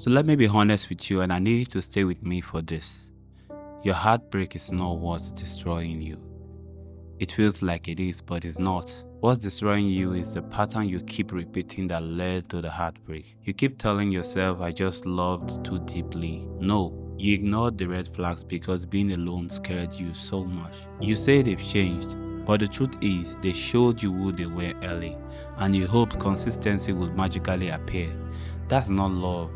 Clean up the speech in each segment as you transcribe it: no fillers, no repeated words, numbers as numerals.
So let me be honest with you, and I need you to stay with me for this. Your heartbreak is not what's destroying you. It feels like it is, but it's not. What's destroying you is the pattern you keep repeating that led to the heartbreak. You keep telling yourself, I just loved too deeply. No, you ignored the red flags because being alone scared you so much. You say they've changed, but the truth is they showed you who they were early, and you hoped consistency would magically appear. That's not love.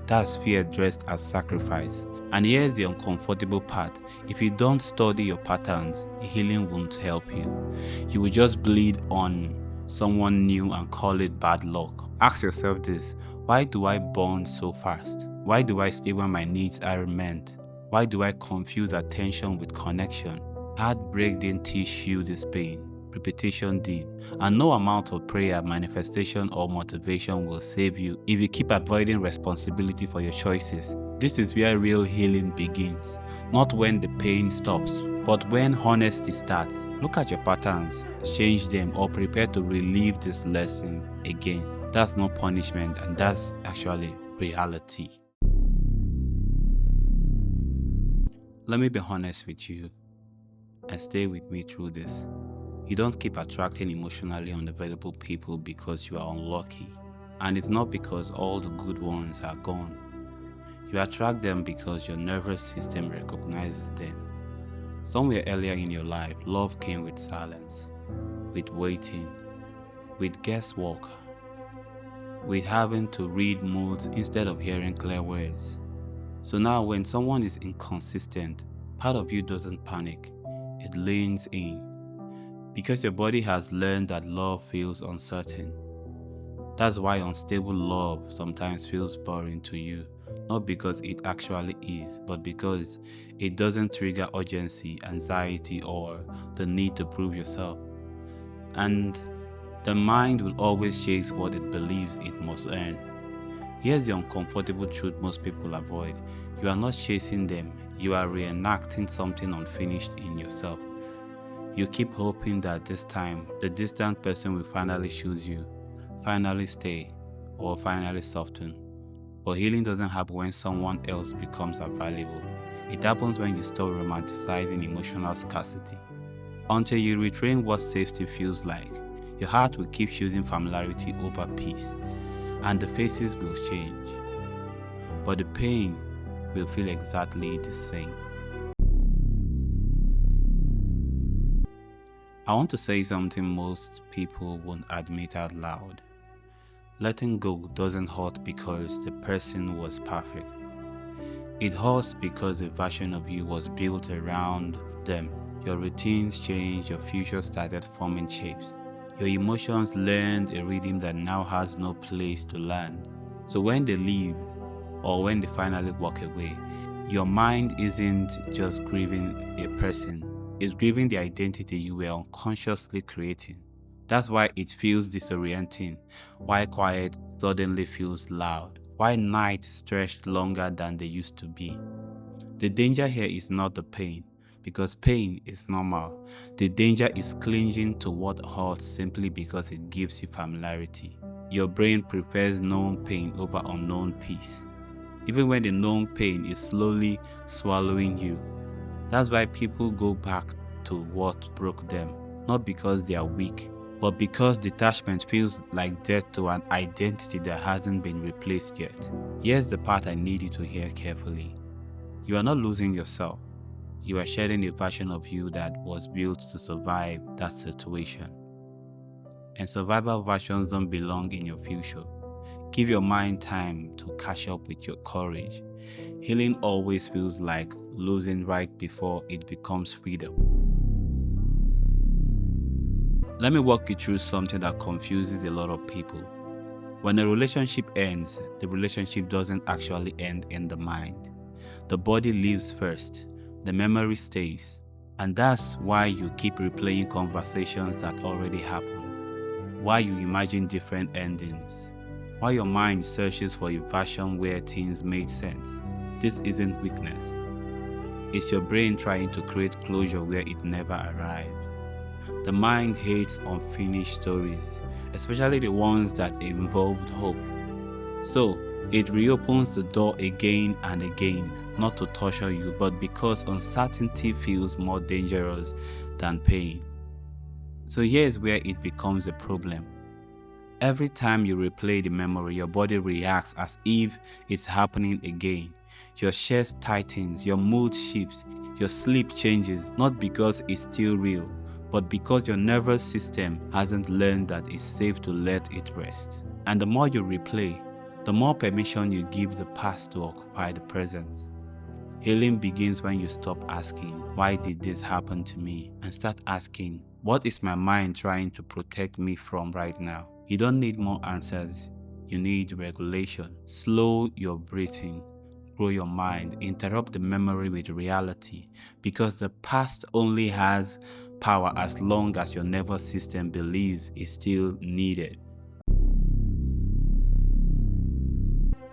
That's fear dressed as sacrifice. And here's the uncomfortable part. If you don't study your patterns, healing won't help you. You will just bleed on someone new and call it bad luck. Ask yourself this: why do I bond so fast? Why do I stay when my needs aren't met? Why do I confuse attention with connection? Heartbreak didn't teach you this pain. Repetition did. And no amount of prayer, manifestation, or motivation will save you if you keep avoiding responsibility for your choices. This is where real healing begins. Not when the pain stops, but when honesty starts. Look at your patterns, change them, or prepare to relive this lesson again. That's not punishment, and that's actually reality. Let me be honest with you, and stay with me through this. You don't keep attracting emotionally unavailable people because you are unlucky. And it's not because all the good ones are gone. You attract them because your nervous system recognizes them. Somewhere earlier in your life, love came with silence, with waiting, with guesswork, with having to read moods instead of hearing clear words. So now when someone is inconsistent, part of you doesn't panic, it leans in. Because your body has learned that love feels uncertain. That's why unstable love sometimes feels boring to you, not because it actually is, but because it doesn't trigger urgency, anxiety, or the need to prove yourself. And the mind will always chase what it believes it must earn. Here's the uncomfortable truth most people avoid. You are not chasing them, you are reenacting something unfinished in yourself. You keep hoping that this time, the distant person will finally choose you, finally stay, or finally soften. But healing doesn't happen when someone else becomes available. It happens when you stop romanticizing emotional scarcity. Until you retrain what safety feels like, your heart will keep choosing familiarity over peace, and the faces will change. But the pain will feel exactly the same. I want to say something most people won't admit out loud. Letting go doesn't hurt because the person was perfect. It hurts because the version of you was built around them. Your routines changed, your future started forming shapes. Your emotions learned a rhythm that now has no place to land. So when they leave, or when they finally walk away, your mind isn't just grieving a person. It's grieving the identity you were unconsciously creating. That's why it feels disorienting, why quiet suddenly feels loud, why nights stretch longer than they used to be. The danger here is not the pain, because pain is normal. The danger is clinging to what hurts simply because it gives you familiarity. Your brain prefers known pain over unknown peace, even when the known pain is slowly swallowing you. That's why people go back to what broke them, not because they are weak, but because detachment feels like death to an identity that hasn't been replaced yet. Here's the part I need you to hear carefully. You are not losing yourself. You are shedding a version of you that was built to survive that situation. And survival versions don't belong in your future. Give your mind time to catch up with your courage. Healing always feels like losing right before it becomes freedom. Let me walk you through something that confuses a lot of people. When a relationship ends, the relationship doesn't actually end in the mind. The body leaves first, the memory stays. And that's why you keep replaying conversations that already happened. Why you imagine different endings. Why your mind searches for a version where things made sense. This isn't weakness. It's your brain trying to create closure where it never arrived. The mind hates unfinished stories, especially the ones that involved hope. So, It reopens the door again and again, not to torture you, but because uncertainty feels more dangerous than pain. So here's where it becomes a problem. Every time you replay the memory, your body reacts as if it's happening again. Your chest tightens, your mood shifts, your sleep changes, not because it's still real, but because your nervous system hasn't learned that it's safe to let it rest. And the more you replay, the more permission you give the past to occupy the present. Healing begins when you stop asking, "Why did this happen to me?" and start asking, "What is my mind trying to protect me from right now?" You don't need more answers, you need regulation. Slow your breathing, grow your mind, interrupt the memory with reality, because the past only has power as long as your nervous system believes it's still needed.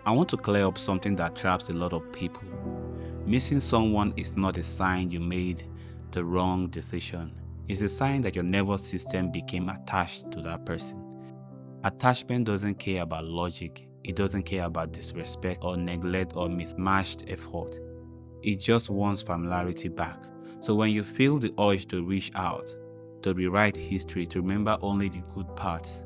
I want to clear up something that traps a lot of people. Missing someone is not a sign you made the wrong decision. It's a sign that your nervous system became attached to that person. Attachment doesn't care about logic, it doesn't care about disrespect or neglect or mismatched effort. It just wants familiarity back. So when you feel the urge to reach out, to rewrite history, to remember only the good parts,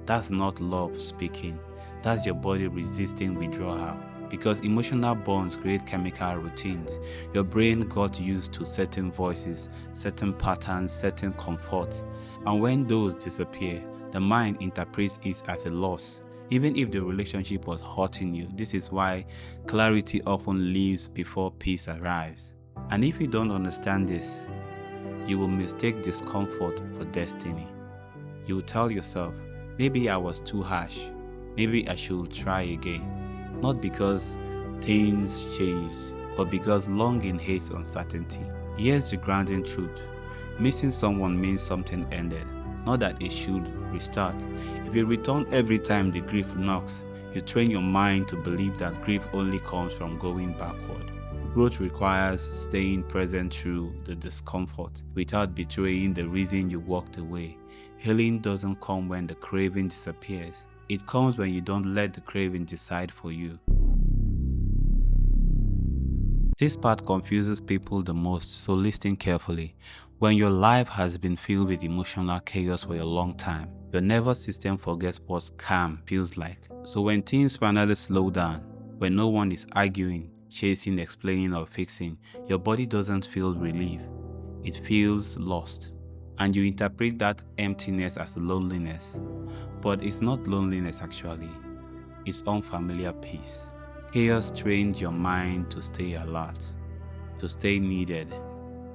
that's not love speaking. That's your body resisting withdrawal. Because emotional bonds create chemical routines. Your brain got used to certain voices, certain patterns, certain comforts. And when those disappear, the mind interprets it as a loss, even if the relationship was hurting you. This is why clarity often leaves before peace arrives. And if you don't understand this, you will mistake discomfort for destiny. You will tell yourself, maybe I was too harsh, maybe I should try again. Not because things changed, but because longing hates uncertainty. Here's the grounding truth. Missing someone means something ended, not that it should restart. If you return every time the grief knocks, you train your mind to believe that grief only comes from going backward. Growth requires staying present through the discomfort without betraying the reason you walked away. Healing doesn't come when the craving disappears. It comes when you don't let the craving decide for you. This part confuses people the most, so listen carefully. When your life has been filled with emotional chaos for a long time, your nervous system forgets what calm feels like. So when things finally slow down, when no one is arguing, chasing, explaining, or fixing, your body doesn't feel relief. It feels lost. And you interpret that emptiness as loneliness. But it's not loneliness actually. It's unfamiliar peace. Chaos trains your mind to stay alert, to stay needed,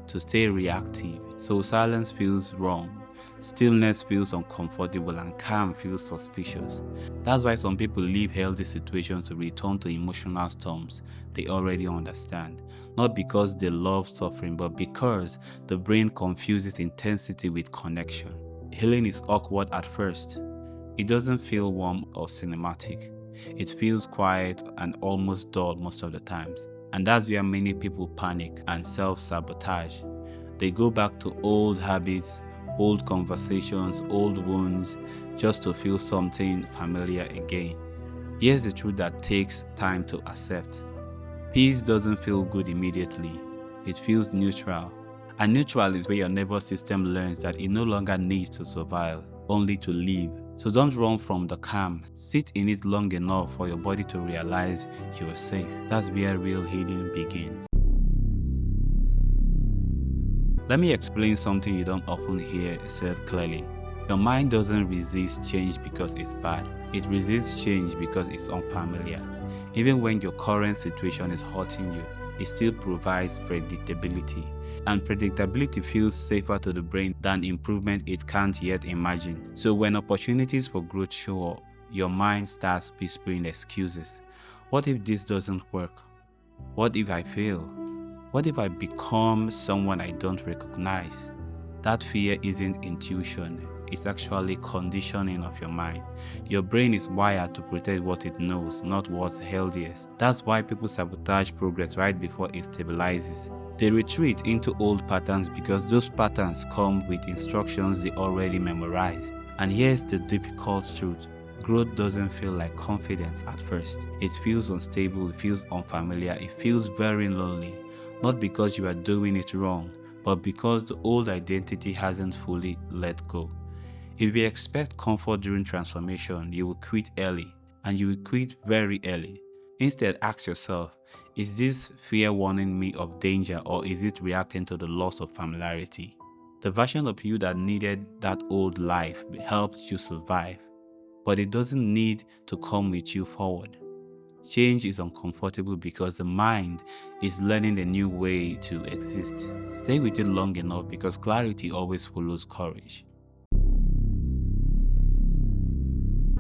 to stay reactive. So silence feels wrong, stillness feels uncomfortable, and calm feels suspicious. That's why some people leave healthy situations to return to emotional storms they already understand. Not because they love suffering, but because the brain confuses intensity with connection. Healing is awkward at first. It doesn't feel warm or cinematic. It feels quiet and almost dull most of the times. And that's where many people panic and self-sabotage. They go back to old habits, old conversations, old wounds, just to feel something familiar again. Here's the truth that takes time to accept. Peace doesn't feel good immediately. It feels neutral. And neutral is where your nervous system learns that it no longer needs to survive, only to live. So don't run from the calm. Sit in it long enough for your body to realize you are safe. That's where real healing begins. Let me explain something you don't often hear said clearly. Your mind doesn't resist change because it's bad. It resists change because it's unfamiliar. Even when your current situation is hurting you, it still provides predictability. And predictability feels safer to the brain than improvement it can't yet imagine. So when opportunities for growth show up, your mind starts whispering excuses. What if this doesn't work? What if I fail? What if I become someone I don't recognize? That fear isn't intuition. It's actually conditioning of your mind. Your brain is wired to protect what it knows, not what's healthiest. That's why people sabotage progress right before it stabilizes. They retreat into old patterns because those patterns come with instructions they already memorized. And here's the difficult truth. growth doesn't feel like confidence at first. It feels unstable, it feels unfamiliar, it feels very lonely. Not because you are doing it wrong, but because the old identity hasn't fully let go. If you expect comfort during transformation, you will quit early, and you will quit very early. Instead, ask yourself, is this fear warning me of danger, or is it reacting to the loss of familiarity? The version of you that needed that old life helped you survive, but it doesn't need to come with you forward. Change is uncomfortable because the mind is learning a new way to exist. Stay with it long enough because clarity always follows courage.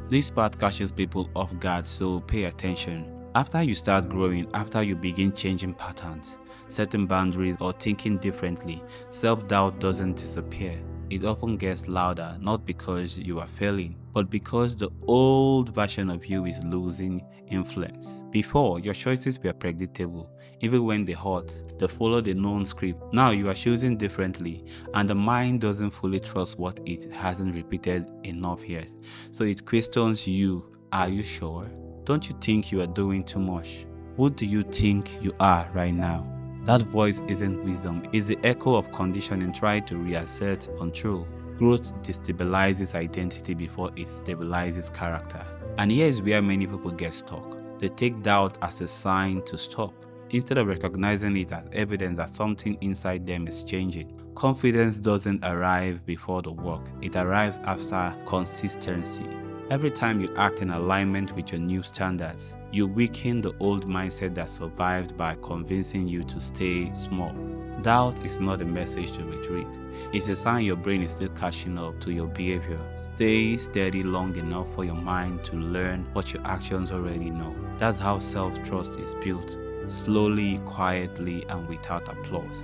This part catches people off guard, so pay attention. After you start growing, after you begin changing patterns, setting boundaries, or thinking differently, self-doubt doesn't disappear. It often gets louder, not because you are failing, but because the old version of you is losing influence. Before, your choices were predictable, even when they hurt. They followed a known script. Now you are choosing differently, and the mind doesn't fully trust what it hasn't repeated enough yet. So it questions you. Are you sure? Don't you think you are doing too much? Who do you think you are right now? That voice isn't wisdom, it's the echo of conditioning trying to reassert control. Growth destabilizes identity before it stabilizes character. And here is where many people get stuck. They take doubt as a sign to stop, instead of recognizing it as evidence that something inside them is changing. Confidence doesn't arrive before the work, it arrives after consistency. Every time you act in alignment with your new standards, you weaken the old mindset that survived by convincing you to stay small. Doubt is not a message to retreat. It's a sign your brain is still catching up to your behavior. Stay steady long enough for your mind to learn what your actions already know. That's how self-trust is built, slowly, quietly, and without applause.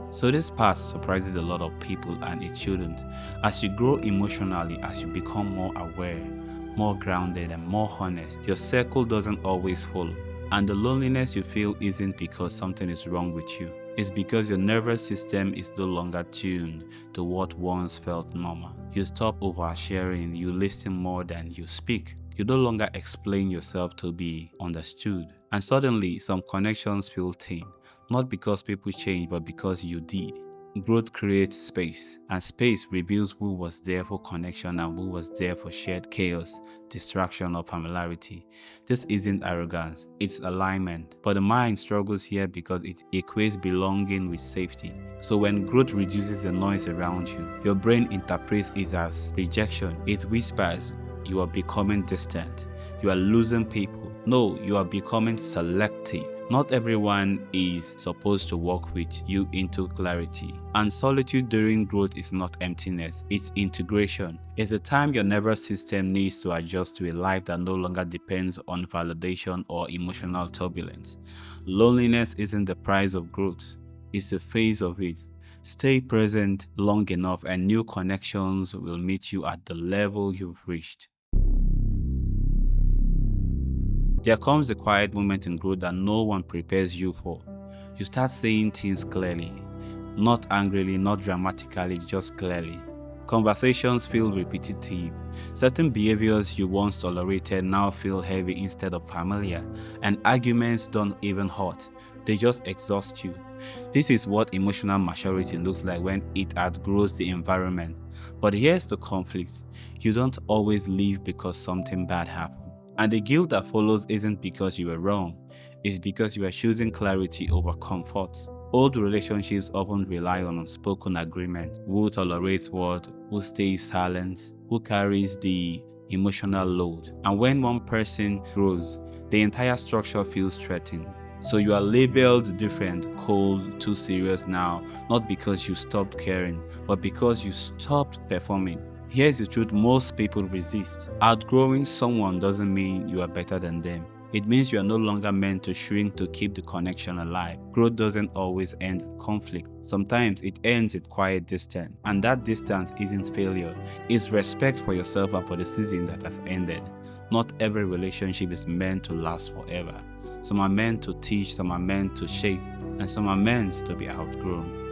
So this part surprises a lot of people, and it shouldn't. As you grow emotionally, as you become more aware, more grounded, and more honest, your circle doesn't always follow. And the loneliness you feel isn't because something is wrong with you. It's because your nervous system is no longer tuned to what once felt normal. You stop oversharing, you listen more than you speak. You no longer explain yourself to be understood. And suddenly, some connections feel thin. Not because people change, but because you did. Growth creates space, and space reveals who was there for connection and who was there for shared chaos, distraction, or familiarity. This isn't arrogance, it's alignment. But the mind struggles here because it equates belonging with safety. So when growth reduces the noise around you, your brain interprets it as rejection. It whispers, you are becoming distant. You are losing people. No, you are becoming selective. Not everyone is supposed to walk with you into clarity. And solitude during growth is not emptiness, it's integration. It's a time your nervous system needs to adjust to a life that no longer depends on validation or emotional turbulence. Loneliness isn't the price of growth, it's a phase of it. Stay present long enough and new connections will meet you at the level you've reached. There comes a quiet moment in growth that no one prepares you for. You start saying things clearly, not angrily, not dramatically, just clearly. Conversations feel repetitive. Certain behaviors you once tolerated now feel heavy instead of familiar, and arguments don't even hurt. They just exhaust you. This is what emotional maturity looks like when it outgrows the environment. But here's the conflict. You don't always leave because something bad happened. And the guilt that follows isn't because you were wrong, it's because you are choosing clarity over comfort. Old relationships often rely on unspoken agreement. Who tolerates what, who stays silent, who carries the emotional load. And when one person grows, the entire structure feels threatened. So you are labeled different, cold, too serious now, not because you stopped caring, but because you stopped performing. Here's the truth most people resist. Outgrowing someone doesn't mean you are better than them. It means you are no longer meant to shrink to keep the connection alive. Growth doesn't always end in conflict. Sometimes it ends in quiet distance. And that distance isn't failure. It's respect for yourself and for the season that has ended. Not every relationship is meant to last forever. Some are meant to teach, some are meant to shape, and some are meant to be outgrown.